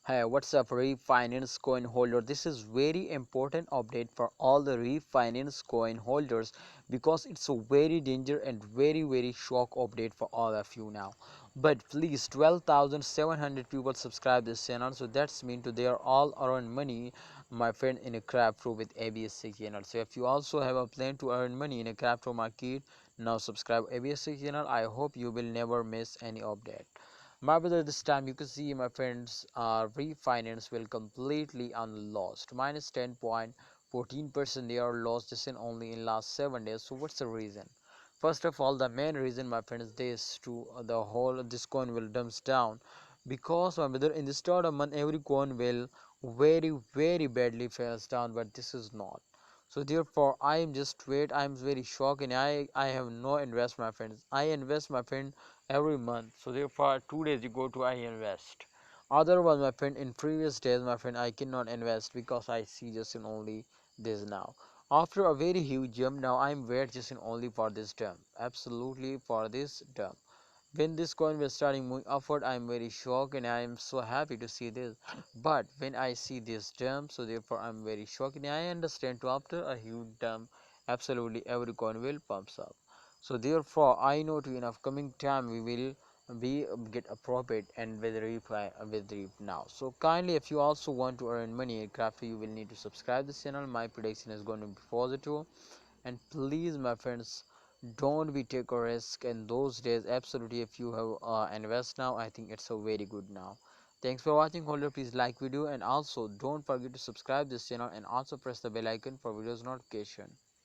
Hey, what's up, Reef Finance coin holder? This is very important update for all the Reef Finance coin holders because it's a very danger and very shock update for all of you now. But please, 12,700 people subscribe this channel, so that's mean to they are all earn money, my friend, in a crypto with ABS channel. So if you also have a plan to earn money in a crypto market, now subscribe ABS channel. I hope you will never miss any update. My brother, this time you can see my friends refinance will completely unlost minus 10.14%. They are lost just in only in last 7 days. So what's the reason? First of all, the main reason, my friends, this to the whole this coin will dumps down because my brother, in the start of month every coin will very badly falls down, but this is not. So therefore I am just wait, I am very shocked, and I have no invest, my friends. I invest, my friend, every month. So therefore 2 days ago to I invest. Otherwise, my friend, in previous days, my friend, I cannot invest because I see just in only this now. After a very huge jump, now I'm wait just in only for this term. Absolutely for this term. When this coin was starting moving upward, I am very shocked and I am so happy to see this. But when I see this jump, so therefore I'm very shocked, and I understand too, after a huge jump, absolutely every coin will pumps up. So therefore I know to in upcoming time we will be get a profit and with reply with reap now. So kindly, if you also want to earn money in crypto, you will need to subscribe this channel. My prediction is going to be positive, and please, my friends, don't be take a risk in those days. Absolutely, if you have invest now, I think it's a very good now. Thanks for watching, holder. Please like video, and also don't forget to subscribe this channel and also press the bell icon for videos notification.